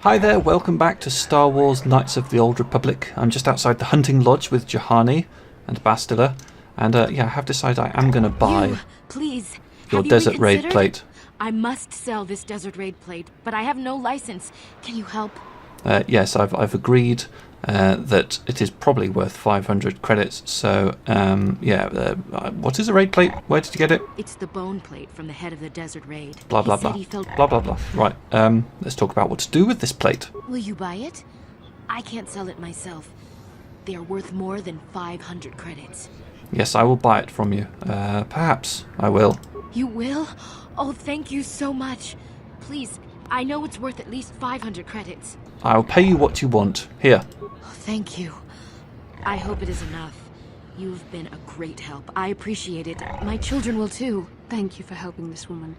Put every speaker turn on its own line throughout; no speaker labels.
Hi there, welcome back to Star Wars Knights of the Old Republic. I'm just outside the hunting lodge with Jahani and Bastila, and yeah, I have decided I am going to buy
please,
your desert raid plate.
I must sell this desert raid plate, but I have no license. Can you help?
Yes, I've agreed that it is probably worth 500 credits, so yeah, what is a raid plate? Where did you get it?
It's the bone plate from the head of the desert raid.
Blah blah blah. Blah blah blah. Right, let's talk about what to do with this plate.
Will you buy it? I can't sell it myself. They are worth more than 500 credits.
Yes, I will buy it from you. Perhaps I will.
You will? Oh, thank you so much. Please, I know it's worth at least 500 credits.
I'll pay you what you want. Here.
Oh, thank you. I hope it is enough. You've been a great help. I appreciate it. My children will too.
Thank you for helping this woman.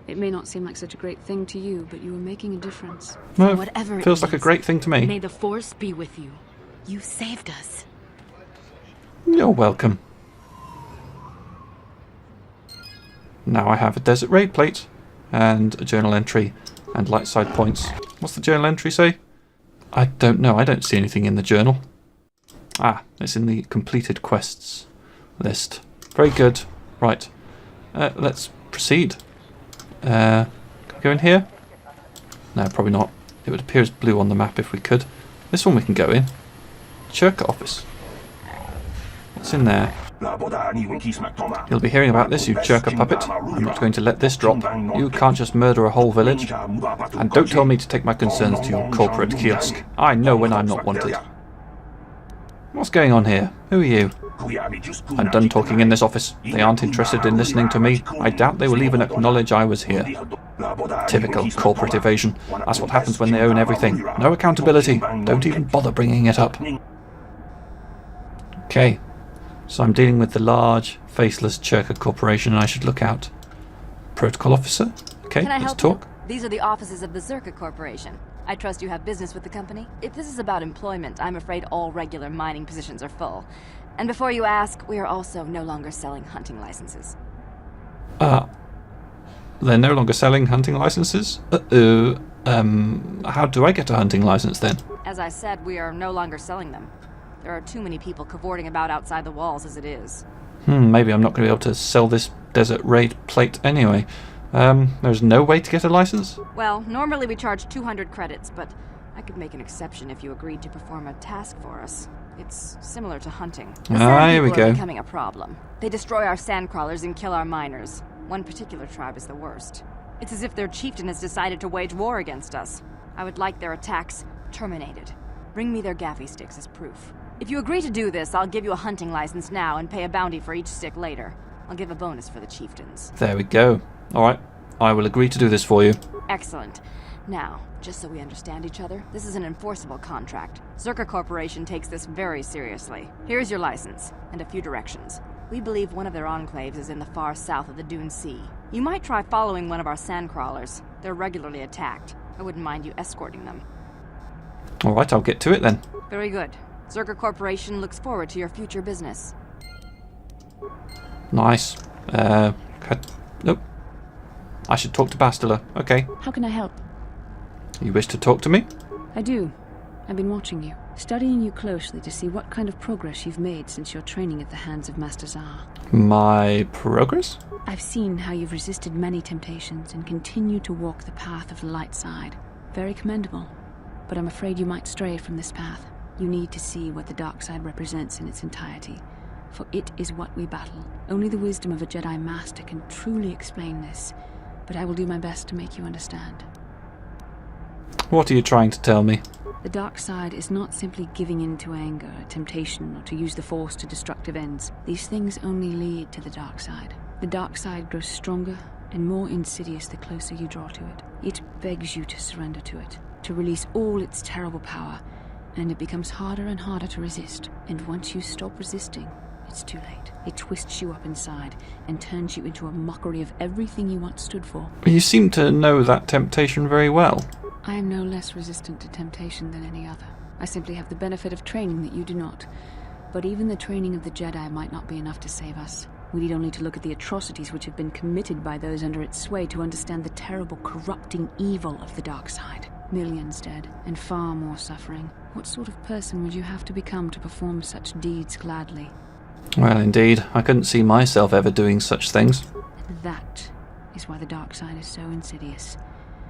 It may not seem like such a great thing to you, but you are making a difference.
No,
whatever
feels like a great thing to me.
May the Force be with you. You saved us.
You're welcome. Now I have a desert raid plate and a journal entry and light side points. What's the journal entry say? I don't know. I don't see anything in the journal. Ah, it's in the completed quests list. Very good. Right. Let's proceed. Can we go in here? No, probably not. It would appear as blue on the map if we could. This one we can go in. Zurka office. What's in there? You'll be hearing about this, you Zurka puppet. I'm not going to let this drop. You can't just murder a whole village. And don't tell me to take my concerns to your corporate kiosk. I know when I'm not wanted. What's going on here? Who are you? I'm done talking in this office. They aren't interested in listening to me. I doubt they will even acknowledge I was here. Typical corporate evasion. That's what happens when they own everything. No accountability. Don't even bother bringing it up. Okay. So I'm dealing with the large, faceless Zurka Corporation, and I should look out. Protocol officer? Okay, let's talk.
These are the offices of the Zurka Corporation. I trust you have business with the company. If this is about employment, I'm afraid all regular mining positions are full. And before you ask, we are also no longer selling hunting licenses.
They're no longer selling hunting licenses? Uh-oh. How do I get a hunting license then?
As I said, we are no longer selling them. There are too many people cavorting about outside the walls as it is.
Maybe I'm not going to be able to sell this desert raid plate anyway. There's no way to get a license?
Well, normally we charge 200 credits, but I could make an exception if you agreed to perform a task for us. It's similar to hunting.
Here we go.
Are becoming a problem. They destroy our sandcrawlers and kill our miners. One particular tribe is the worst. It's as if their chieftain has decided to wage war against us. I would like their attacks terminated. Bring me their gaffy sticks as proof. If you agree to do this, I'll give you a hunting license now and pay a bounty for each stick later. I'll give a bonus for the chieftains.
There we go. Alright, I will agree to do this for you.
Excellent. Now, just so we understand each other, this is an enforceable contract. Zurka Corporation takes this very seriously. Here's your license, and a few directions. We believe one of their enclaves is in the far south of the Dune Sea. You might try following one of our sandcrawlers. They're regularly attacked. I wouldn't mind you escorting them.
Alright, I'll get to it then.
Very good. Zurka Corporation looks forward to your future business.
Nice. Nope. I should talk to Bastila. Okay.
How can I help?
You wish to talk to me?
I do. I've been watching you, studying you closely to see what kind of progress you've made since your training at the hands of Master Zahar.
My progress?
I've seen how you've resisted many temptations and continue to walk the path of the light side. Very commendable. But I'm afraid you might stray from this path. You need to see what the dark side represents in its entirety, for it is what we battle. Only the wisdom of a Jedi Master can truly explain this, but I will do my best to make you understand.
What are you trying to tell me?
The dark side is not simply giving in to anger, temptation, or to use the Force to destructive ends. These things only lead to the dark side. The dark side grows stronger and more insidious the closer you draw to it. It begs you to surrender to it, to release all its terrible power, and it becomes harder and harder to resist. And once you stop resisting, it's too late. It twists you up inside and turns you into a mockery of everything you once stood for.
You seem to know that temptation very well.
I am no less resistant to temptation than any other. I simply have the benefit of training that you do not. But even the training of the Jedi might not be enough to save us. We need only to look at the atrocities which have been committed by those under its sway to understand the terrible, corrupting evil of the dark side. Millions dead, and far more suffering. What sort of person would you have to become to perform such deeds gladly?
Well, indeed. I couldn't see myself ever doing such things.
That is why the dark side is so insidious.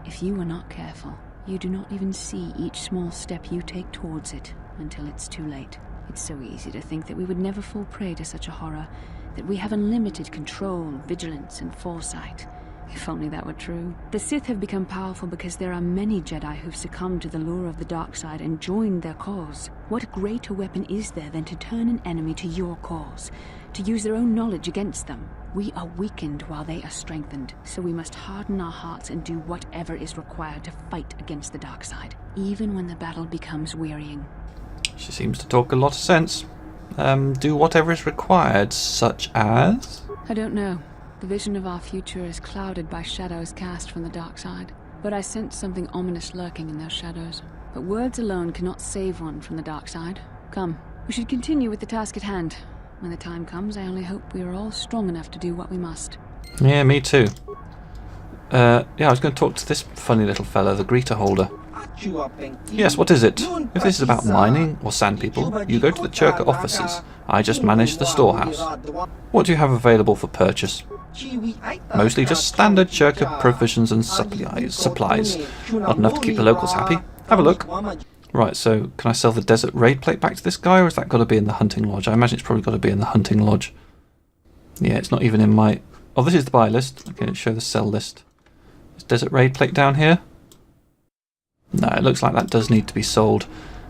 If you are not careful, you do not even see each small step you take towards it until it's too late. It's so easy to think that we would never fall prey to such a horror, that we have unlimited control, vigilance, and foresight. If only that were true. The Sith have become powerful because there are many Jedi who've succumbed to the lure of the dark side and joined their cause. What greater weapon is there than to turn an enemy to your cause, to use their own knowledge against them? We are weakened while they are strengthened, so we must harden our hearts and do whatever is required to fight against the dark side, even when the battle becomes wearying.
She seems to talk a lot of sense. Do whatever is required, such as?
I don't know. The vision of our future is clouded by shadows cast from the dark side. But I sense something ominous lurking in those shadows. But words alone cannot save one from the dark side. Come, we should continue with the task at hand. When the time comes, I only hope we are all strong enough to do what we must.
Yeah, me too. Yeah, I was going to talk to this funny little fella, the greeter holder. Yes, what is it? If this is about mining or sand people, you go to the Churka offices. I just manage the storehouse. What do you have available for purchase? Mostly just standard Churka provisions and supplies. Not enough to keep the locals happy. Have a look. Right, so can I sell the desert raid plate back to this guy, or has that got to be in the hunting lodge? I imagine it's probably got to be in the hunting lodge. Yeah, it's not even in my... Oh, this is the buy list. Okay, let's show the sell list. Is desert raid plate down here? No, it looks like that does need to be sold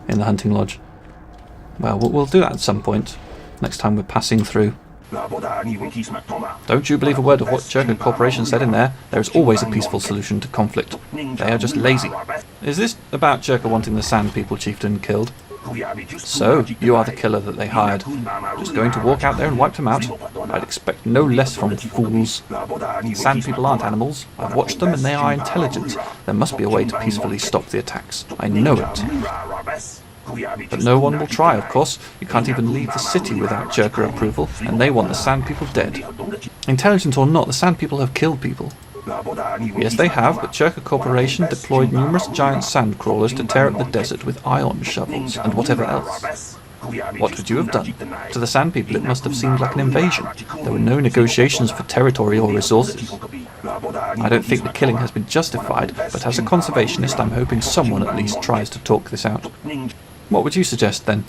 in the hunting lodge. Well, we'll do that at some point. Next time we're passing through. Don't you believe a word of what Zurka Corporation said in there? There is always a peaceful solution to conflict. They are just lazy. Is this about Zurka wanting the Sand People chieftain killed? So, you are the killer that they hired. Just going to walk out there and wipe them out? I'd expect no less from fools. Sand People aren't animals. I've watched them and they are intelligent. There must be a way to peacefully stop the attacks. I know it. But no one will try, of course. You can't even leave the city without Zurka approval, and they want the Sand People dead. Intelligent or not, the Sand People have killed people. Yes, they have, but Zurka Corporation deployed numerous giant sand crawlers to tear up the desert with ion shovels and whatever else. What would you have done? To the Sand People, it must have seemed like an invasion. There were no negotiations for territory or resources. I don't think the killing has been justified, but as a conservationist, I'm hoping someone at least tries to talk this out. What would you suggest, then?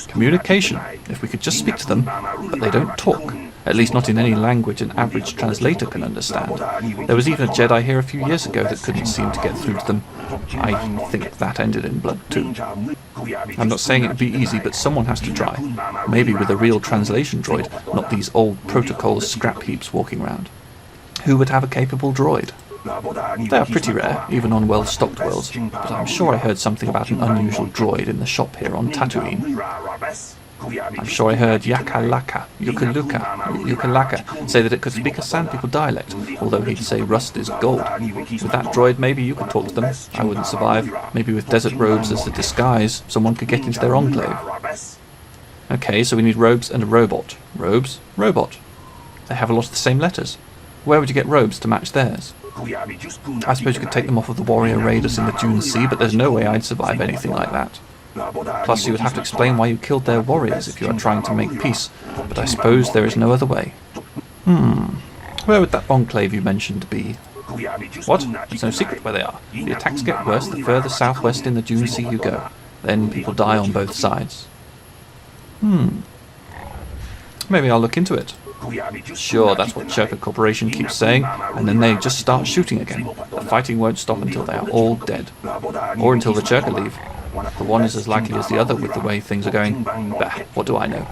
Communication. If we could just speak to them, but they don't talk. At least not in any language an average translator can understand. There was even a Jedi here a few years ago that couldn't seem to get through to them. I think that ended in blood, too. I'm not saying it would be easy, but someone has to try. Maybe with a real translation droid, not these old protocol scrap heaps walking around. Who would have a capable droid? They are pretty rare, even on well-stocked worlds, but I'm sure I heard something about an unusual droid in the shop here on Tatooine. I'm sure I heard Yukalaka say that it could speak a Sand People dialect, although he'd say rust is gold. With that droid, maybe you could talk to them. I wouldn't survive. Maybe with desert robes as a disguise, someone could get into their enclave. Okay, so we need robes and a robot. Robes, robot. They have a lot of the same letters. Where would you get robes to match theirs? I suppose you could take them off of the warrior raiders in the Dune Sea, but there's no way I'd survive anything like that. Plus, you would have to explain why you killed their warriors if you are trying to make peace, but I suppose there is no other way. Where would that enclave you mentioned be? What? It's no secret where they are. The attacks get worse the further southwest in the Dune Sea you go. Then people die on both sides. Maybe I'll look into it. Sure, that's what Zurka Corporation keeps saying, and then they just start shooting again. The fighting won't stop until they are all dead. Or until the Zurka leave. The one is as likely as the other with the way things are going. Bah, what do I know?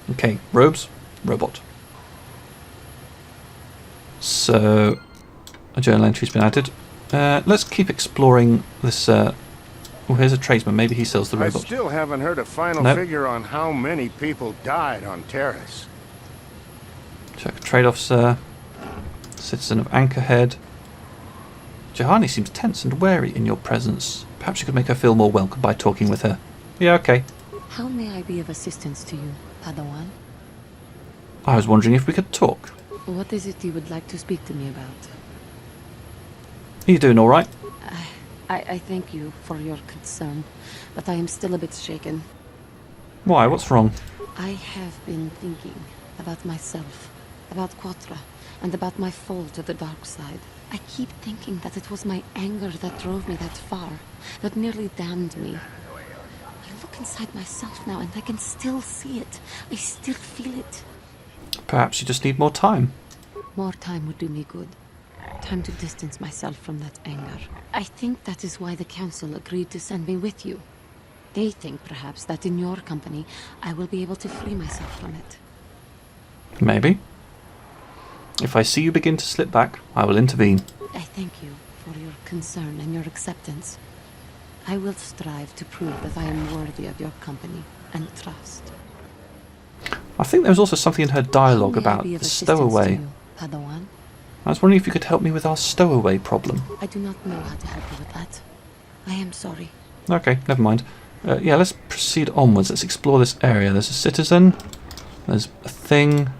Okay, robes, robot. So, a journal entry's been added. Let's keep exploring this... Oh, here's a tradesman. Maybe he sells the robot.
I still haven't heard a final figure on how many people died on Terrace.
Check trade officer. Citizen of Anchorhead. Jahani seems tense and wary in your presence. Perhaps you could make her feel more welcome by talking with her. Yeah, okay.
How may I be of assistance to you, Padawan?
I was wondering if we could talk.
What is it you would like to speak to me about?
Are you doing alright?
I thank you for your concern, but I am still a bit shaken.
Why? What's wrong?
I have been thinking about myself, about Quattro, and about my fall to the dark side. I keep thinking that it was my anger that drove me that far, that nearly damned me. I look inside myself now and I can still see it. I still feel it.
Perhaps you just need more time.
More time would do me good. Time to distance myself from that anger. I think that is why the Council agreed to send me with you. They think, perhaps, that in your company, I will be able to free myself from it.
Maybe. If I see you begin to slip back, I will intervene.
I thank you for your concern and your acceptance. I will strive to prove that I am worthy of your company and trust.
I think there was also something in her dialogue about the stowaway.
Padawan?
I was wondering if you could help me with our stowaway problem.
I do not know how to help you with that. I am sorry.
Okay, never mind. Yeah, let's proceed onwards. Let's explore this area. There's a citizen. There's a thing.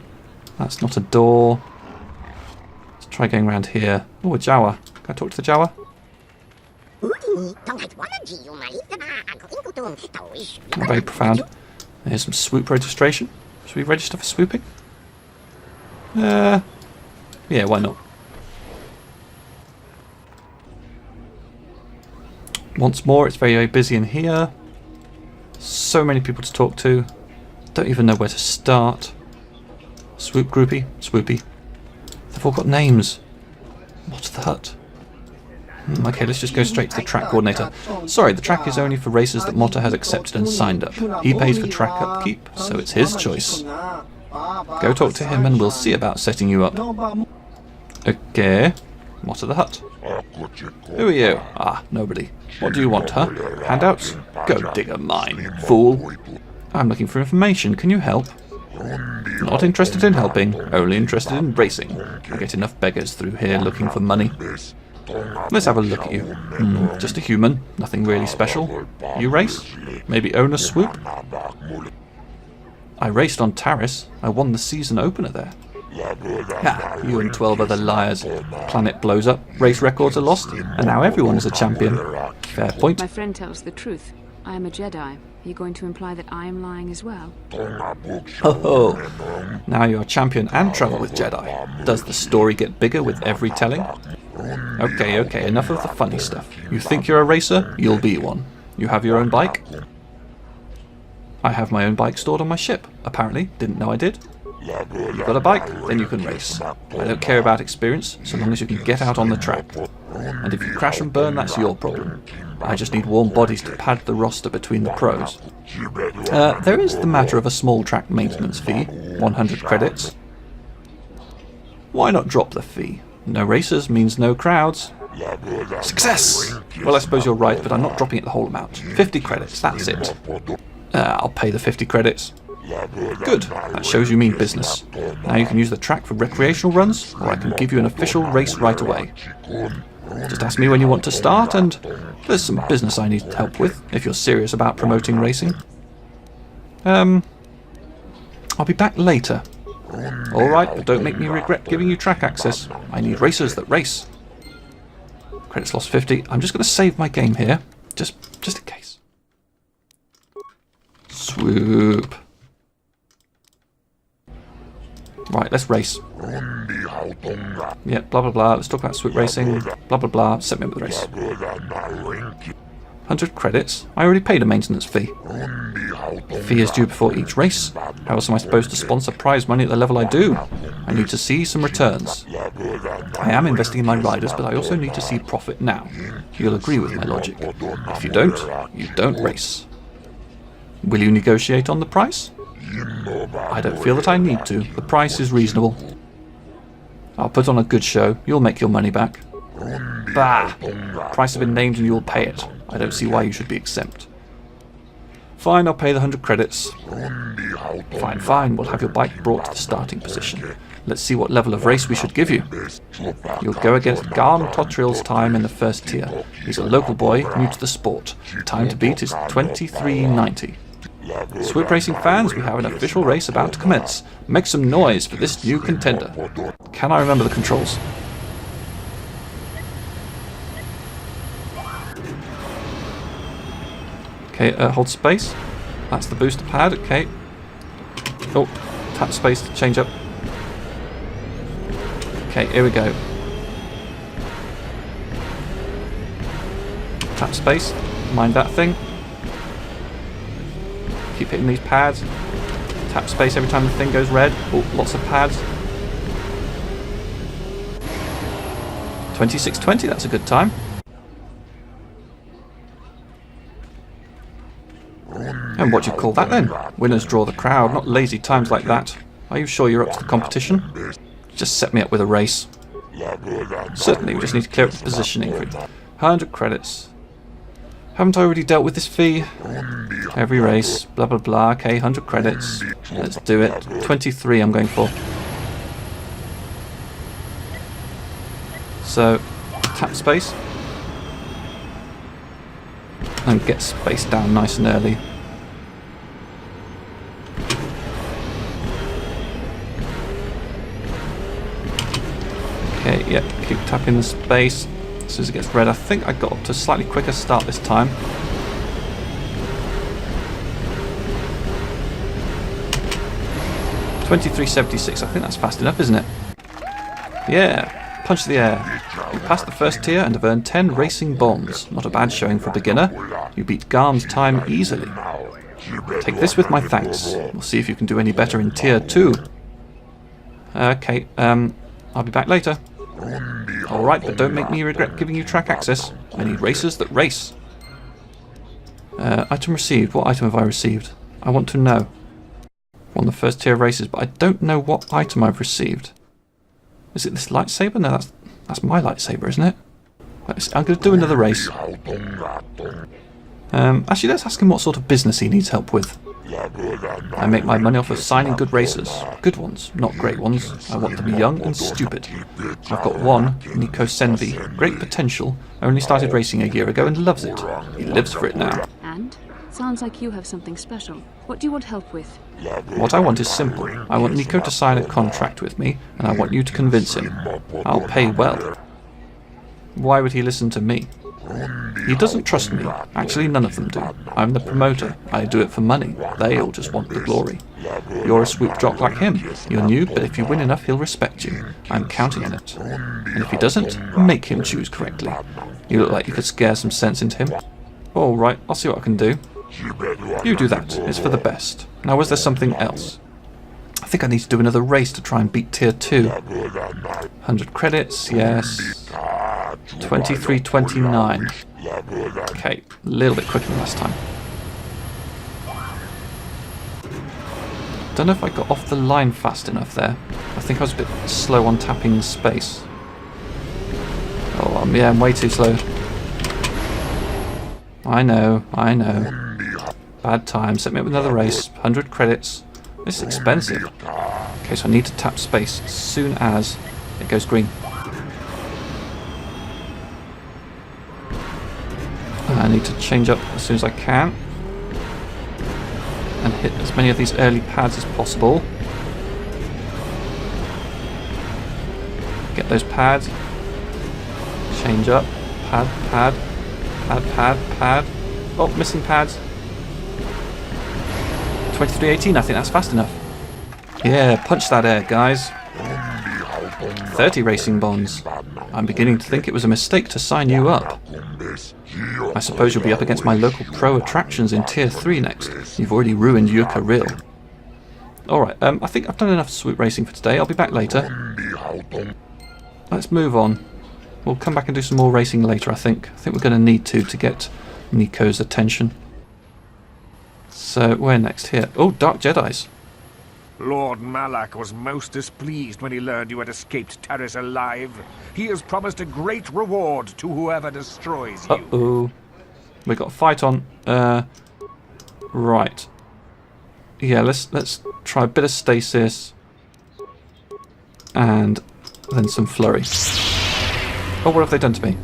That's not a door. Let's try going around here. Oh, a Jawa. Can I talk to the Jawa? Not very profound. Here's some swoop registration. Should we register for swooping? Yeah, why not? Once more, it's very, very busy in here. So many people to talk to. Don't even know where to start. Swoop groupie, swoopy. They've all got names. What's the hut? Okay, let's just go straight to the track coordinator. Sorry, the track is only for racers that Motta has accepted and signed up. He pays for track upkeep, so it's his choice. Go talk to him and we'll see about setting you up. Okay. Motta the hut. Who are you? Ah, nobody. What do you want, huh? Handouts? Go dig a mine, fool. I'm looking for information. Can you help? Not interested in helping, only interested in racing. I get enough beggars through here looking for money. Let's have a look at you. Just a human, nothing really special. You race? Maybe own a swoop? I raced on Taris. I won the season opener there. Ha! You and 12 other liars. Planet blows up, race records are lost, and now everyone is a champion. Fair point.
My friend tells the truth. I am a Jedi. Are you going to imply that I am lying as well?
Oh, now you're a champion and travel with Jedi. Does the story get bigger with every telling? Okay, enough of the funny stuff. You think you're a racer? You'll be one. You have your own bike? I have my own bike stored on my ship, apparently. Didn't know I did. You've got a bike? Then you can race. I don't care about experience, so long as you can get out on the track. And if you crash and burn, that's your problem. I just need warm bodies to pad the roster between the pros. There is the matter of a small track maintenance fee, 100 credits. Why not drop the fee? No racers means no crowds. Success! Well, I suppose you're right, but I'm not dropping it the whole amount. 50 credits, that's it. I'll pay the 50 credits. Good, that shows you mean business. Now you can use the track for recreational runs, or I can give you an official race right away. Just ask me when you want to start, and there's some business I need help with, if you're serious about promoting racing. I'll be back later. Alright, but don't make me regret giving you track access. I need racers that race. Credits lost 50. I'm just going to save my game here, just in case. Swoop. Right, let's race. Yeah, blah blah blah. Let's talk about swoop racing. Blah blah blah. Set me up with the race. 100 credits? I already paid a maintenance fee. The fee is due before each race. How else am I supposed to sponsor prize money at the level I do? I need to see some returns. I am investing in my riders, but I also need to see profit now. You'll agree with my logic. If you don't race. Will you negotiate on the price? I don't feel that I need to. The price is reasonable. I'll put on a good show. You'll make your money back. Bah! Price has been named and you'll pay it. I don't see why you should be exempt. Fine, I'll pay the 100 credits. Fine. We'll have your bike brought to the starting position. Let's see what level of race we should give you. You'll go against Garm Totril's time in the first tier. He's a local boy, new to the sport. The time to beat is 23:90. Swoop racing fans, we have an official race about to commence. Make some noise for this new contender. Can I remember the controls? Okay, hold space. That's the booster pad, okay. Oh, tap space to change up. Okay, here we go. Tap space, mind that thing. Keep hitting these pads. Tap space every time the thing goes red. Oh, lots of pads. 2620, that's a good time. And what do you call that then? Winners draw the crowd, not lazy times like that. Are you sure you're up to the competition? Just set me up with a race. Certainly, we just need to clear up the positioning for it. 100 credits. Haven't I already dealt with this fee? Every race, blah blah blah. Okay, 100 credits. Let's do it. 23 I'm going for. So, tap space. And get space down nice and early. Okay, yeah, keep tapping the space. As soon as it gets red, I think I got up to a slightly quicker start this time. $23.76, I think that's fast enough, isn't it? Yeah, punch the air. You passed the first tier and have earned 10 racing bonds. Not a bad showing for a beginner. You beat Garm's time easily. Take this with my thanks. We'll see if you can do any better in tier 2. Okay, I'll be back later. Alright, but don't make me regret giving you track access. I need racers that race. Item received. What item have I received? I want to know. Won the first tier of races, but I don't know what item I've received. Is it this lightsaber? No, that's my lightsaber, isn't it? I'm going to do another race. Actually, let's ask him what sort of business he needs help with. I make my money off of signing good racers. Good ones, not great ones. I want them young and stupid. I've got one, Nico Senvi. Great potential. Only started racing a year ago and loves it. He lives for it now.
And? Sounds like you have something special. What do you want help with?
What I want is simple. I want Nico to sign a contract with me, and I want you to convince him. I'll pay well. Why would he listen to me? He doesn't trust me. Actually, none of them do. I'm the promoter. I do it for money. They all just want the glory. You're a swoop jock like him. You're new, but if you win enough, he'll respect you. I'm counting on it. And if he doesn't, make him choose correctly. You look like you could scare some sense into him. All right, I'll see what I can do. You do that. It's for the best. Now, was there something else? I think I need to do another race to try and beat tier 2. 100 credits, yes. 23.29. Okay, a little bit quicker than last time. Don't know if I got off the line fast enough there. I think I was a bit slow on tapping space. Oh, yeah, I'm way too slow. I know. Bad time. Set me up with another race. 100 credits. This is expensive. Okay, so I need to tap space as soon as it goes green. I need to change up as soon as I can. And hit as many of these early pads as possible. Get those pads. Change up. Pad, pad. Pad, pad, pad. Oh, missing pads. 23.18, I think that's fast enough. Yeah, punch that air, guys. 30 racing bonds. I'm beginning to think it was a mistake to sign you up. I suppose you'll be up against my local pro attractions in tier 3 next. You've already ruined Zurka real. Alright, I think I've done enough swoop racing for today. I'll be back later. Let's move on. We'll come back and do some more racing later, I think. I think we're going to need to get Nico's attention. So, where next? Here. Oh, Dark Jedis.
Lord Malak was most displeased when he learned you had escaped Terrace alive. He has promised a great reward to whoever destroys you.
Uh-oh. We got a fight on. Right. Yeah, let's try a bit of stasis. And then some flurry. Oh, what have they done to me?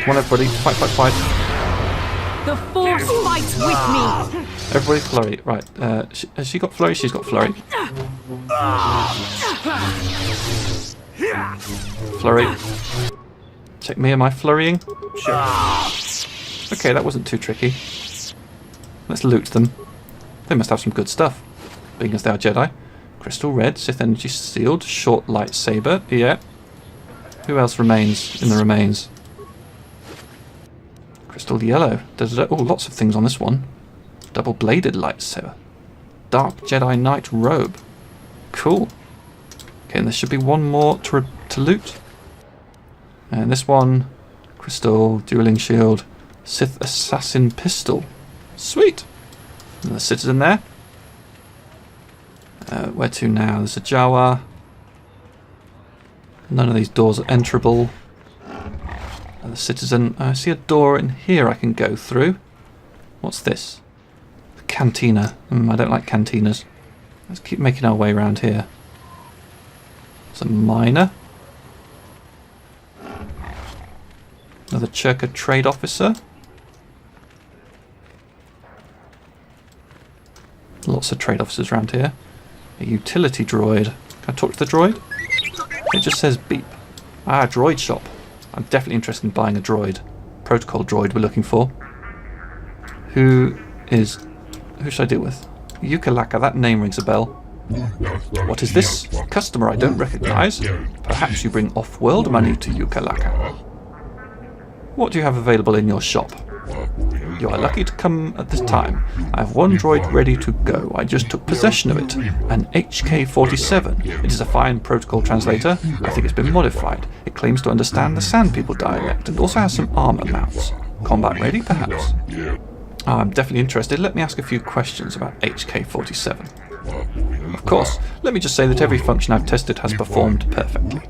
Come on, everybody. Fight, fight, fight.
The Force fights with me!
Everybody flurry. Right. Has she got flurry? She's got flurry. Flurry. Check me, am I flurrying? Sure. Okay, that wasn't too tricky. Let's loot them. They must have some good stuff, being as they are Jedi. Crystal red, Sith energy sealed, short lightsaber, yeah. Who else remains in the remains? Crystal yellow. Oh, lots of things on this one. Double-bladed lightsaber. Dark Jedi Knight robe. Cool. Okay, and there should be one more to loot. And this one, crystal, dueling shield, Sith assassin pistol. Sweet. Another citizen there. Where to now? There's a Jawa. None of these doors are enterable. Another citizen. I see a door in here I can go through. What's this? The cantina. I don't like cantinas. Let's keep making our way around here. There's a miner. Another Zurka trade officer. Lots of trade officers around here. A utility droid. Can I talk to the droid? It just says beep. Ah, droid shop. I'm definitely interested in buying a droid. Protocol droid we're looking for. Who should I deal with? Yukalaka, that name rings a bell. What is this? Customer I don't recognize. Perhaps you bring off-world money to Yukalaka. What do you have available in your shop? You are lucky to come at this time. I have one droid ready to go. I just took possession of it. An HK-47. It is a fine protocol translator. I think it's been modified. It claims to understand the Sand People dialect and also has some armor mounts. Combat ready, perhaps? I'm definitely interested. Let me ask a few questions about HK-47. Of course. Let me just say that every function I've tested has performed perfectly.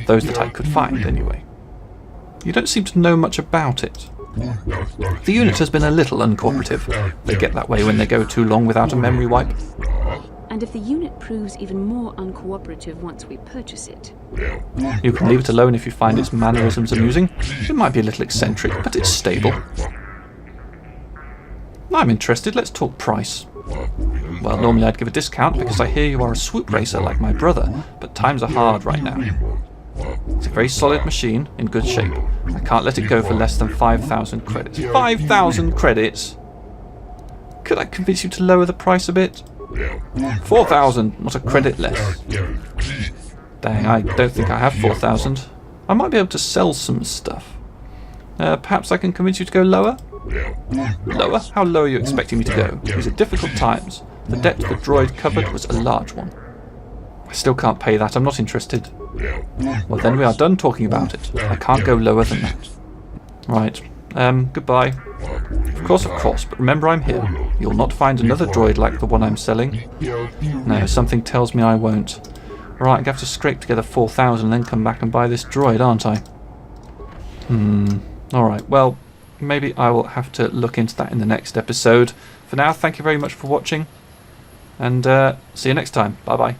Those that I could find, anyway. You don't seem to know much about it. The unit has been a little uncooperative. They get that way when they go too long without a memory wipe.
And if the unit proves even more uncooperative once we purchase it?
You can leave it alone if you find its mannerisms amusing. It might be a little eccentric, but it's stable. I'm interested. Let's talk price. Well, normally I'd give a discount because I hear you are a swoop racer like my brother, but times are hard right now. It's a very solid machine, in good shape. I can't let it go for less than 5,000 credits. 5,000 credits? Could I convince you to lower the price a bit? 4,000, not a credit less. Dang, I don't think I have 4,000. I might be able to sell some stuff. Perhaps I can convince you to go lower? Lower? How low are you expecting me to go? These are difficult times. The debt the droid covered was a large one. I still can't pay that. I'm not interested. Well, then we are done talking about it. I can't go lower than that. Right. Goodbye. Of course, but remember I'm here. You'll not find another droid like the one I'm selling. No, something tells me I won't. Right, I'm going to have to scrape together 4,000 and then come back and buy this droid, aren't I? Alright, well, maybe I will have to look into that in the next episode. For now, thank you very much for watching. And see you next time. Bye-bye.